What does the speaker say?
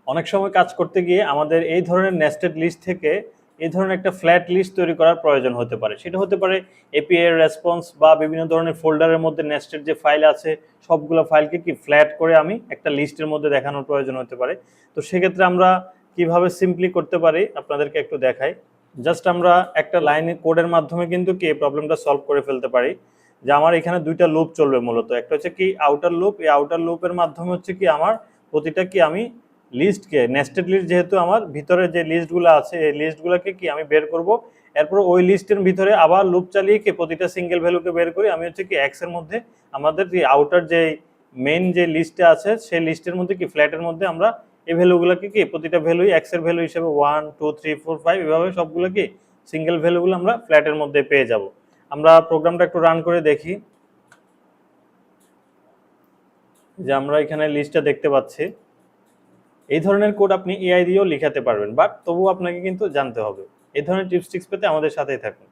অনেক সময় কাজ করতে গিয়ে আমাদের এই ধরনের নেস্টেড লিস্ট থেকে এই ধরনের একটা ফ্ল্যাট লিস্ট তৈরি করার প্রয়োজন হতে পারে। সেটা হতে পারে এপিআই এর রেসপন্স বা বিভিন্ন ধরনের ফোল্ডারের মধ্যে নেস্টেড যে ফাইল আছে সবগুলো ফাইলকে কি ফ্ল্যাট করে আমি একটা লিস্টের মধ্যে দেখানোর প্রয়োজন হতে পারে। তো সেক্ষেত্রে আমরা কিভাবে সিম্পলি করতে পারি আপনাদেরকে একটু দেখাই। জাস্ট আমরা একটা লাইন কোডের মাধ্যমে কিন্তু কি এই প্রবলেমটা সলভ করে ফেলতে পারি। যে আমার এখানে দুইটা লুপ চলবে মূলত, একটা হচ্ছে কি আউটার লুপ, এই আউটার লুপের মাধ্যমে হচ্ছে কি আমার প্রতিটা কি আমি লিস্টকে নেস্টেড লিস্ট যেহেতু আমার ভিতরে যে লিস্টগুলো আছে এই লিস্টগুলোকে কি আমি বের করব, এরপর ওই লিস্টের ভিতরে আবার লুপ চালিয়ে কি প্রতিটা সিঙ্গেল ভ্যালুকে বের করি আমি হচ্ছে কি এক্স এর মধ্যে আমাদের যে আউটার যে মেইন যে লিস্টে আছে সেই লিস্টের মধ্যে কি ফ্ল্যাটের মধ্যে আমরা এই ভ্যালুগুলোকে কি প্রতিটা ভ্যালুই এক্স এর ভ্যালু হিসেবে 1 2 3 4 5 এভাবে সবগুলো কি সিঙ্গেল ভ্যালুগুলো আমরা ফ্ল্যাটের মধ্যে পেয়ে যাব। আমরা প্রোগ্রামটা একটু রান করে দেখি। যে আমরা এখানে লিস্টটা দেখতে পাচ্ছি। এই ধরনের কোড আপনি এআই দিয়েও লিখাতে পারবেন, বাট তবুও আপনাকে কিন্তু জানতে হবে। এই ধরনের টিপস পেতে আমাদের সাথেই থাকুন।